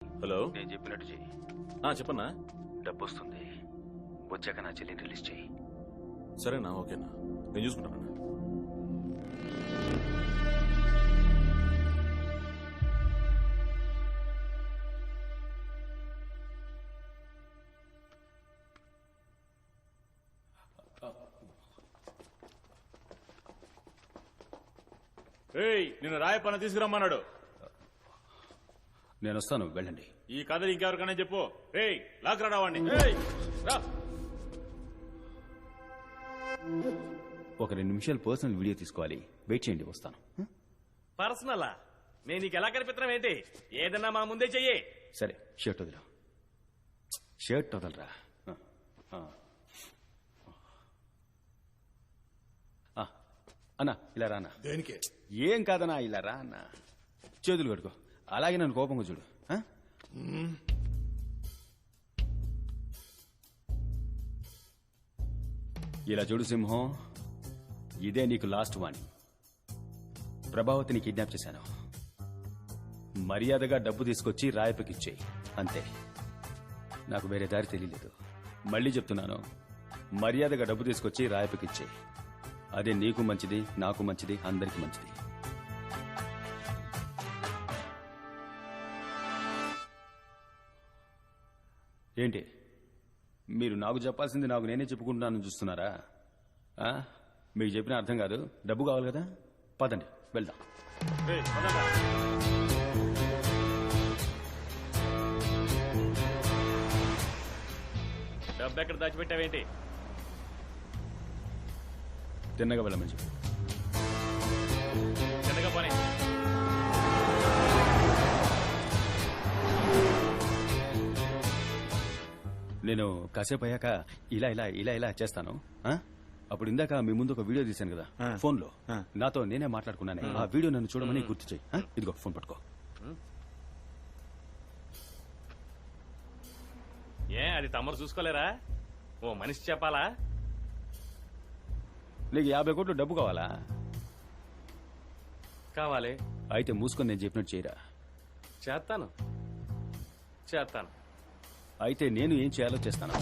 Hello, నేను చెప్పినట్టు చెయ్యి. చెప్పన్నా. డబ్బు వస్తుంది, వచ్చాక నా చెల్లిని రిలీజ్ చెయ్యి. సరేనా? ఓకేనా, నేను చూసుకుంటానన్నా. నిన్ను రాయపన్న తీసుకురమ్మన్నాడు. నేను వస్తాను, వెళ్ళండి. ఈ కథ ఇంకెవరికైనా చెప్పు. లాక్ రావాడిని. ఒక 2 నిమిషాలు పర్సనల్ వీడియో తీసుకోవాలి, వెయిట్ చేయండి, వస్తాను. పర్సనలా? నేను నీకు ఎలా కనిపిస్తున్నాం ఏంటి? ఏదన్నా మా ముందే చెయ్యి. సరే, షర్ట్ వదిలా. షర్ట్ వదలరా. అన్నా ఇలా రా అన్న. దేనికి? ఏం కాదన్నా, ఇలా రా అన్న. చేతులు కట్టుకో, అలాగే నన్ను కోపంగా చూడు. ఇలా చూడు సింహం, ఇదే నీకు లాస్ట్ వాణి. ప్రభావతిని కిడ్నాప్ చేశాను. మర్యాదగా డబ్బు తీసుకొచ్చి రాయపకిచ్చేయి, అంతే. నాకు వేరే దారి తెలియలేదు. మళ్ళీ చెప్తున్నాను, మర్యాదగా డబ్బు తీసుకొచ్చి రాయపకిచ్చేయి. అదే నీకు మంచిది, నాకు మంచిది, అందరికీ మంచిది. ఏంటి మీరు నాకు చెప్పాల్సింది నాకు నేనే చెప్పుకుంటున్నాను చూస్తున్నారా? మీకు చెప్పిన అర్థం కాదు. డబ్బు కావాలి కదా, పదండి వెళ్దాం. డబ్బు ఎక్కడ దాచిపెట్టావేంటి? తిన్నగా వెళ్ళమని చెప్పు. తిన్నగా పని. నేను కాసేపు అయ్యాక ఇలా ఇలా ఇలా ఇలా చేస్తాను. అప్పుడు ఇందాక మీ ముందు ఒక వీడియో తీశాను కదా ఫోన్లో, నాతో నేనే మాట్లాడుకున్నాను. ఆ వీడియో నన్ను చూడమని గుర్తు చేయి. ఇదిగో ఫోన్ పట్టుకో. అది తమరు చూసుకోలేరా? ఓ మనిషి చెప్పాలా? నీకు 50 కోట్లు డబ్బు కావాలా? కావాలి. అయితే మూసుకొని నేను చెప్పినట్టు చేయరా. చేస్తాను. అయితే నేను ఏం చేయాలో చేస్తాను.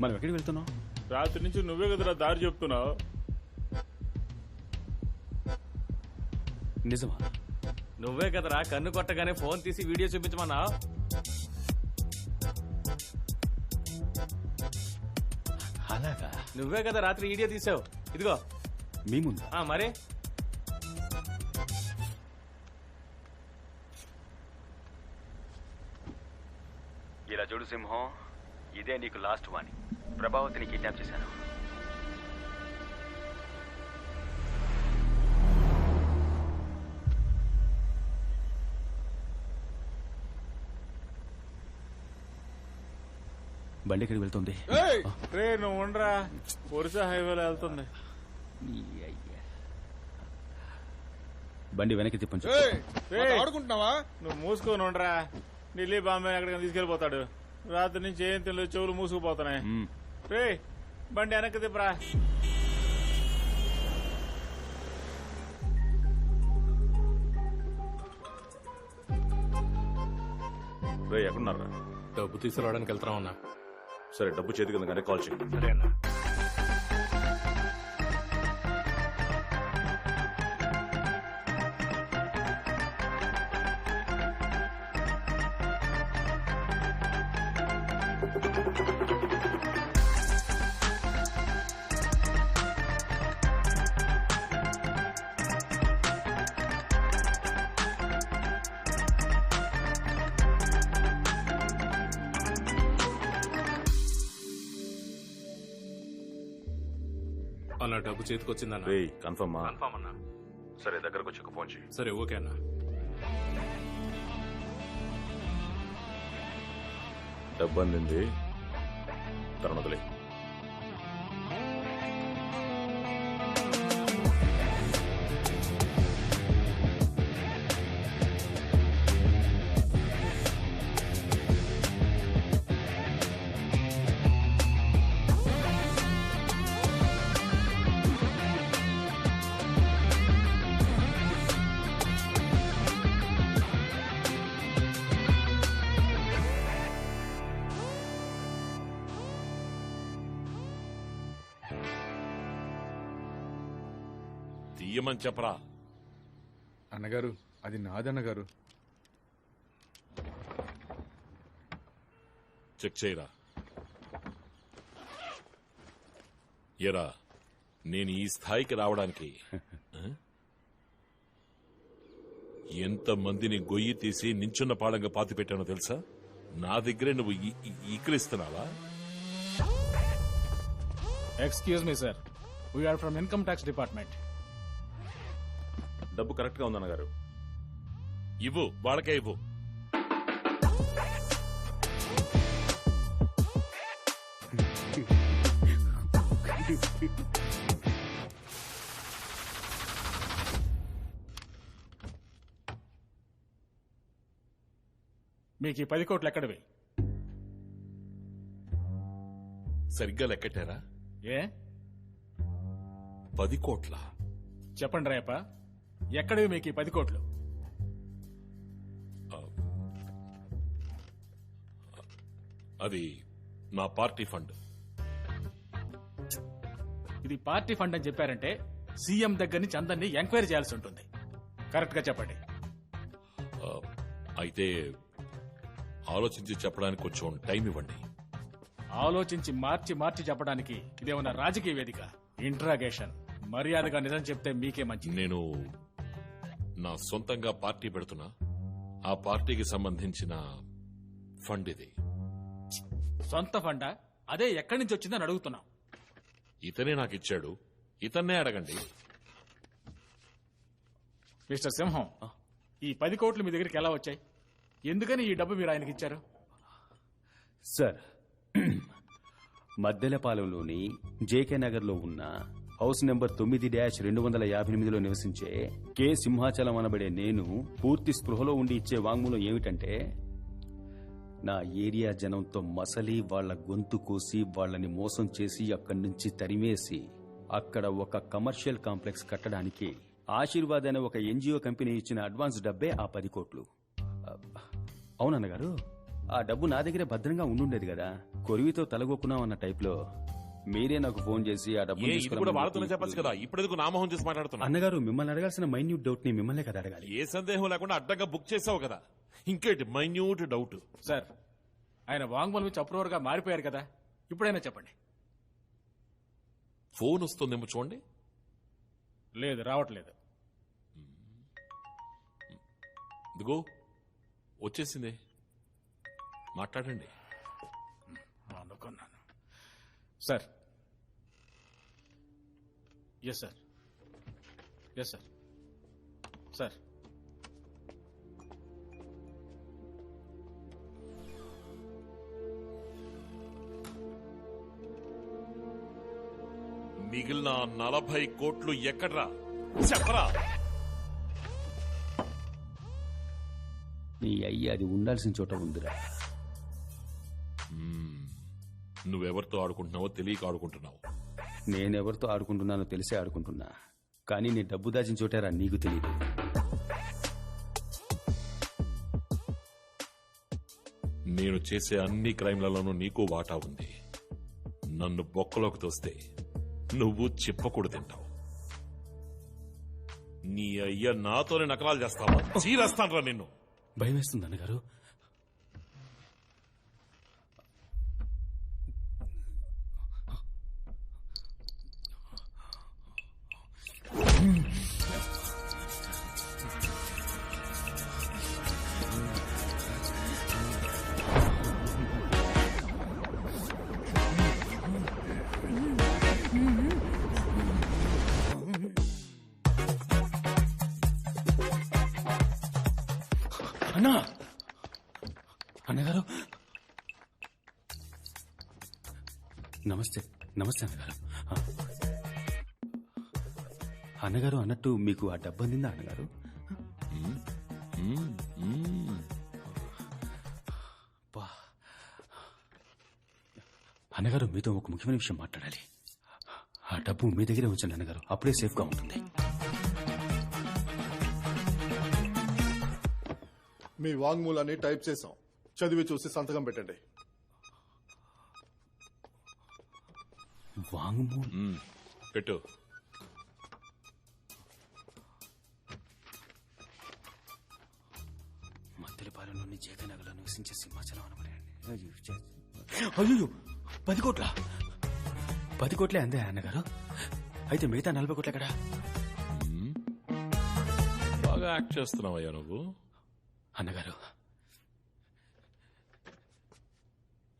మనం ఎక్కడికి వెళ్తున్నావు? రాత్రి నుంచి నువ్వే కదరా దారి చెప్తున్నావు. నిజమా? నువ్వే కదరా కన్ను కొట్టగానే ఫోన్ తీసి వీడియో చూపించమన్నా. అలాగా? నువ్వే కదా రాత్రి వీడియో తీసావు. ఇదిగో మీ ముందు. మరి ఇలా చూడు సింహం, ఇదే నీకు లాస్ట్ వాణి. ప్రభావతిని కిడ్నాప్ చేశాను. బండి ఎక్కడికి వెళ్తుంది? నువ్వు ఉండరా, ఒరిసా హైవేలో వెళ్తుంది. బండి వెనక్కి తిప్పంచు. ఆడుకుంటున్నావా? నువ్వు మూసుకొని ఉండరా. ఢిల్లీ బాంబే ఎక్కడికైనా తీసుకెళ్లిపోతాడు. రాత్రి నుంచి ఏం తెలియదు, చెవులు మూసుకుపోతున్నాయి. రే బండి వెనక్కి తిప్పరా. రే ఎక్కడున్నారా? డబ్బు తీసుకురావడానికి వెళ్తున్నామన్నా. సరే, డబ్బు చేతికి ఉందగానే కాల్ చేయి. సరే అన్న. అన్న డబ్బు చేతికి వచ్చిందన్న రే కన్ఫర్మ్ కన్ఫామ్ అన్నా. సరే దగ్గరకు వచ్చి ఫోన్ చేయి. సరే ఓకే అన్న. డబ్బు అందింది, తన వదిలే. తీయమని చెప్పరా. అన్నగారు అది నాదన్నగారు. చెక్ చేయరా. ఎరా నేను ఈ స్థాయికి రావడానికి ఎంతమందిని గొయ్యి తీసి నించున్న పాడంగా పాతి పెట్టానో తెలుసా? నా దగ్గరే నువ్వు ఈకిలిస్తున్నావా? Excuse me sir, we are from income tax department. డబ్బు కరెక్ట్ గా ఉందన్నగారు. ఇవ్వు, వాళ్ళకే ఇవ్వు. మీకు ఈ 10 కోట్లు ఎక్కడివి? సరిగ్గా లెక్కటారా? ఏ 10 కోట్ల? చెప్పండి రేప, ఎక్కడివి మీకు ఈ 10 కోట్లు? అది నా పార్టీ ఫండ్. ఇది పార్టీ ఫండ్ అని చెప్పారంటే సీఎం దగ్గర నుంచి అందరినీ ఎంక్వైరీ చేయాల్సి ఉంటుంది. కరెక్ట్ గా చెప్పండి. అయితే ఆలోచించి చెప్పడానికి కొంచెం టైం ఇవ్వండి. ఆలోచించి మార్చి చెప్పడానికి ఇదేమన్నా రాజకీయ వేదిక? ఇంట్రాగేషన్. మర్యాదగా నిజం చెప్తే మీకే మంచిది. నేను నా సొంతంగా పార్టీ పెడుతున్నా. ఆ పార్టీకి సంబంధించిన ఫండ్ ఇది. సొంత ఫండా? అదే ఎక్కడి నుంచి వచ్చిందని అడుగుతున్నాం. ఇతనే నాకు ఇచ్చాడు, ఇతన్నే అడగండి. మిస్టర్ సింహం, ఈ 10 కోట్లు మీ దగ్గరికి ఎలా వచ్చాయి? ఎందుకని ఈ డబ్బు మీరు ఆయనకి ఇచ్చారు? సార్, మద్దెలపాలెంలోని జేకే నగర్లో ఉన్న హౌస్ నెంబర్ 9-258లో నివసించే కె సింహాచలం అనబడే నేను పూర్తి స్పృహలో ఉండి ఇచ్చే వాంగ్మూలం ఏమిటంటే, నా ఏరియా జనంతో మసలి వాళ్ల గొంతు కోసి వాళ్లని మోసం చేసి అక్కడి నుంచి తరిమేసి అక్కడ ఒక కమర్షియల్ కాంప్లెక్స్ కట్టడానికి ఆశీర్వాద్ అనే ఒక ఎన్జిఓ కంపెనీ ఇచ్చిన అడ్వాన్స్ డబ్బే ఆ 10 కోట్లు. అవునన్నగారు, ఆ డబ్బు నా దగ్గరే భద్రంగా ఉండుండేది కదా. కొరివితో తలగొక్కున్నాం అన్న టైప్లో మీరే నాకు ఫోన్ చేసి ఆ డబ్బు ఇది కూడా వాళ్ళతోనే చెప్పచ్చు కదా. ఇప్పుడు ఎందుకు నామోహం చేసి మాట్లాడుతున్నా? అన్నగారు, మిమ్మల్ని అడగాల్సిన మైన్యూట్ డౌట్ ని మిమ్మల్నే కదా అడగాలి. ఏ సందేహం లేకుండా అడ్డంగా బుక్ చేసావు కదా, ఇంకేంటి మైన్యూట్ డౌట్? సార్, ఆయన వాంగ్మూలం ఇచ్చి అప్రూవర్ గా మారిపోయారు కదా, ఇప్పుడైనా చెప్పండి. ఫోన్ వస్తుందేమో చూడండి. లేదు, రావట్లేదు. ఇదిగో వచ్చేసింది, మాట్లాడండి. అనుకున్నాను. Sir. Yes sir. Yes sir. Sir, మిగిలిన 40 కోట్లు ఎక్కడ్రా చెప్పరా? నీ అయ్యి అది ఉండాల్సిన చోట ఉందిరా. నువ్వెవరితో ఆడుకుంటున్నావో తెలియక ఆడుకుంటున్నావు. నేనెవరితో ఆడుకుంటున్నానో తెలిసే ఆడుకుంటున్నా. కానీ నీ డబ్బు దాచిన చోటారా నీకు తెలియదు. నేను చేసే అన్ని క్రైమ్లలోనూ నీకు వాటా ఉంది. నన్ను బొక్కలోకి తోస్తే నువ్వు చిప్పకూడు తింటావు. నీ అయ్య నాతోనే నకలాలు చేస్తావా? చీరేస్తానరా నిన్ను. భయం వేస్తుంది అన్నగారు. అన్నా అన్నగారు నమస్తే నమస్తే అన్నగారు. అన్నగారు అన్నట్టు మీకు ఆ డబ్బు అందిందా అన్నగారు? బా. అన్నగారు మీతో ఒక ముఖ్యమైన విషయం మాట్లాడాలి. ఆ డబ్బు మీ దగ్గరే ఉంచండి అన్నగారు, అప్పుడే సేఫ్గా ఉంటుంది. మీ వాంగ్మూలాన్ని టైప్ చేసాం, చదివి చూసి సంతకం పెట్టండి. వాంగ్మూలం పెట్టు. మద్దెలపాలెంలోని జేకనగర్లో నివసించే సింహాచలం అనబడే. అయ్యో 10 కోట్ల 10 కోట్లే అందే అన్నగారు. అయితే మిగతా 40 కోట్ల కదా? బాగా యాక్ట్ చేస్తున్నావయ్యా నువ్వు. అన్నగారు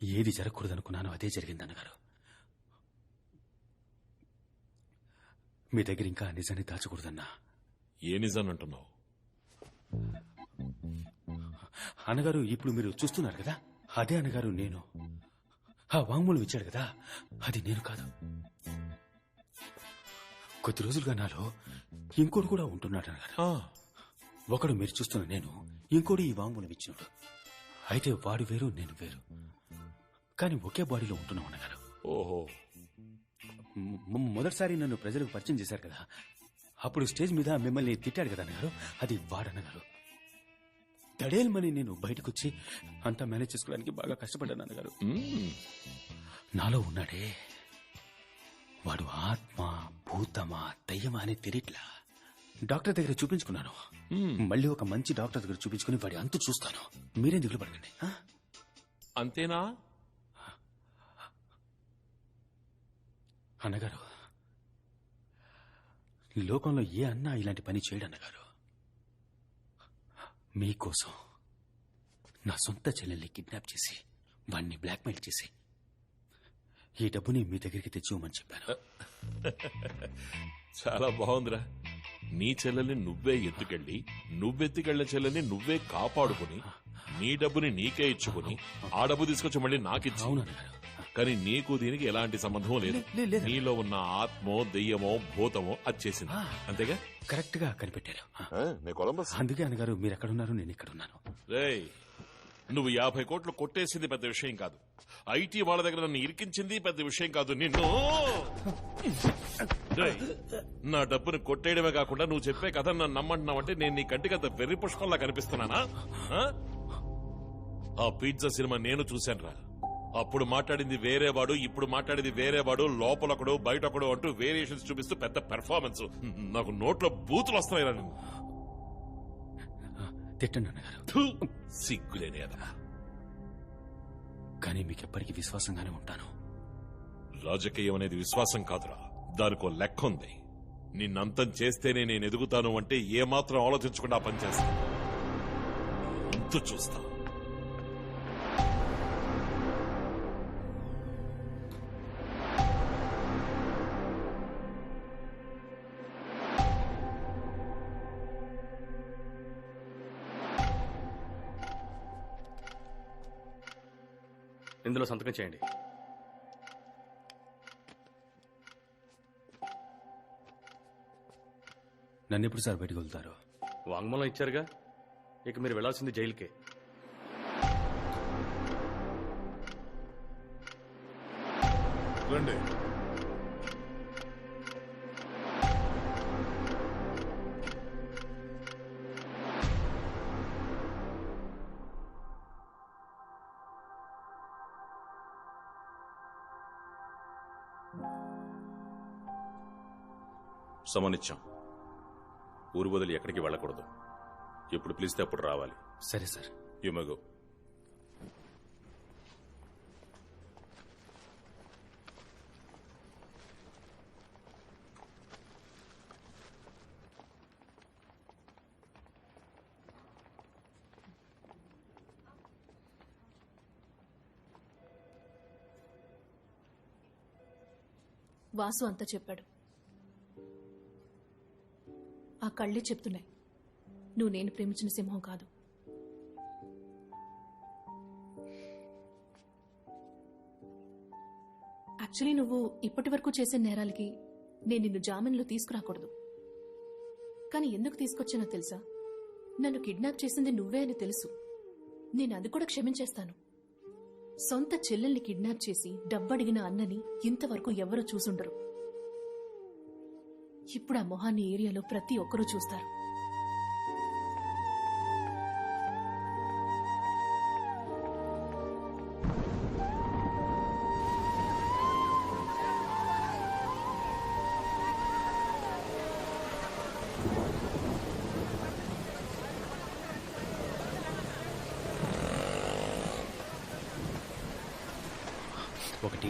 ఏది జరగకూడదనుకున్నానో అదే జరిగింది అన్నగారు. మీ దగ్గర ఇంకా నిజాన్ని దాచకూడదన్నా. ఏ నిజాన్ని అంటున్నావు? అన్నగారు ఇప్పుడు మీరు చూస్తున్నారు కదా, అదే అన్నగారు నేను. ఆ వాంగ్మూలం ఇచ్చాడు కదా, అది నేను కాదు. కొద్ది రోజులుగా నాలో ఇంకోటి కూడా ఉంటున్నాడు అన్నగారు. ఒకడు మీరు చూస్తున్న నేను, ఇంకోటి ఈ వాంగ్మూలం ఇచ్చినాడు. అయితే వాడు వేరు, నేను వేరు, కానీ ఒకే బాడీలో ఉంటున్నాం అన్నగారు. ఓహో. మొదటిసారి నన్ను ప్రజలకు పరిచయం చేశారు కదా, అప్పుడు స్టేజ్ మీద మిమ్మల్ని తిట్టాడు కదా అన్నగారు, అది వాడన్నగారు. తడేల్మని నేను బయటకొచ్చి అంతా మేనేజ్ చేసుకోవడానికి బాగా కష్టపడ్డాను అన్నగారు. నాలో ఉన్నాడే వాడు ఆత్మ, భూతమా, దయ్యమా అని తెలియట్లా. డాక్టర్ దగ్గర చూపించుకున్నాను. మళ్ళీ ఒక మంచి డాక్టర్ దగ్గర చూపించుకుని వాడి అంతు చూస్తాను. మీరేం దిగులు పడకండి. అంతేనా? అన్నగారు లోకంలో ఏ అన్నా ఇలాంటి పని చేయడు అన్నగారు. మీకోసం నా సొంత చెల్లెల్ని కిడ్నాప్ చేసి వాణ్ణి బ్లాక్మెయిల్ చేసి ఈ డబ్బుని మీ దగ్గరికి తెచ్చివ్వమని చెప్పాను. చాలా బాగుందిరా. నీ చెల్లెల్ని నువ్వే ఎత్తుకెళ్ళి, నువ్వెత్తుకెళ్లే చెల్లెల్ని నువ్వే కాపాడుకుని, నీ డబ్బుని నీకే ఇచ్చుకుని, ఆ డబ్బు తీసుకొచ్చి మళ్ళీ నాకిచ్చి. అవును అన్నగారు. కానీ నీకు దీనికి ఎలాంటి సంబంధం లేదు. నీలో ఉన్న ఆత్మో, దెయ్యమో, భూతమో వచ్చేసింది. అంతేగా? కరెక్ట్ గా కనిపెట్టారు. అందుకే అన్నగారు మీరు ఎక్కడున్నారు, నేను ఇక్కడున్నాను. రేయ్, నువ్వు 50 కోట్లు కొట్టేసింది పెద్ద విషయం కాదు. ఐటీ వాళ్ళ దగ్గర నన్ను ఇరికించింది పెద్ద విషయం కాదు. నిన్ను రేయ్, నా డబ్బుని కొట్టేయడమే కాకుండా నువ్వు చెప్పే కథ నన్ను నమ్మంటున్నావంటే నేను నీ కంటికి అంత వెర్రి పుష్పంలా కనిపిస్తున్నానా? ఆ పిజ్జా సినిమా నేను చూశానురా. అప్పుడు మాట్లాడింది వేరేవాడు, ఇప్పుడు మాట్లాడింది వేరేవాడు, లోపలొకడు బయటొకడు అంటూ వేరియేషన్స్ చూపిస్తూ పెద్ద పెర్ఫార్మెన్స్. నాకు నోట్లో బూతులు వస్తున్నాయిరా. నేను తిట్టండి అన్నగారు. సిగ్గులేని అదమా. కానీ మీకు ఎప్పటికీ విశ్వాసంగానే ఉంటాను. రాజకీయం అనేది విశ్వాసం కాదురా, దానికో లెక్క ఉంది. నిన్నంతం చేస్తేనే నేను ఎదుగుతాను అంటే ఏమాత్రం ఆలోచించకుండా పనిచేస్తాను. అంతు చూస్తా. ఇందులో సంతకం చేయండి. నన్ను ఎప్పుడు సార్ బయటకు వెళ్తారు? వాంగ్మూలం ఇచ్చారుగా, ఇక మీరు వెళ్లాల్సింది జైలుకే. రండి. సమనిచ్చాం. ఊరు వదిలి ఎక్కడికి వెళ్ళకూడదు. ఎప్పుడు పిలిస్తే అప్పుడు రావాలి. సరే sir. You may go. Vasu అంతా చెప్పాడు. ఆ కళ్ళే చెప్తున్నాయి నువ్వు నేను ప్రేమించిన సింహం కాదు. యాక్చువల్లీ నువ్వు ఇప్పటి వరకు చేసిన నేరాలకి నేను నిన్ను జామీన్లో తీసుకురాకూడదు. కానీ ఎందుకు తీసుకొచ్చానో తెలుసా? నన్ను కిడ్నాప్ చేసింది నువ్వే అని తెలుసు. నేను అది కూడా క్షమించేస్తాను. సొంత చెల్లెల్ని కిడ్నాప్ చేసి డబ్బడిగిన అన్నని ఇంతవరకు ఎవరూ చూసుండరు. ఇప్పుడు ఆ మొహాన్ని ఏరియాలో ప్రతి ఒక్కరూ చూస్తారు. ఒకటి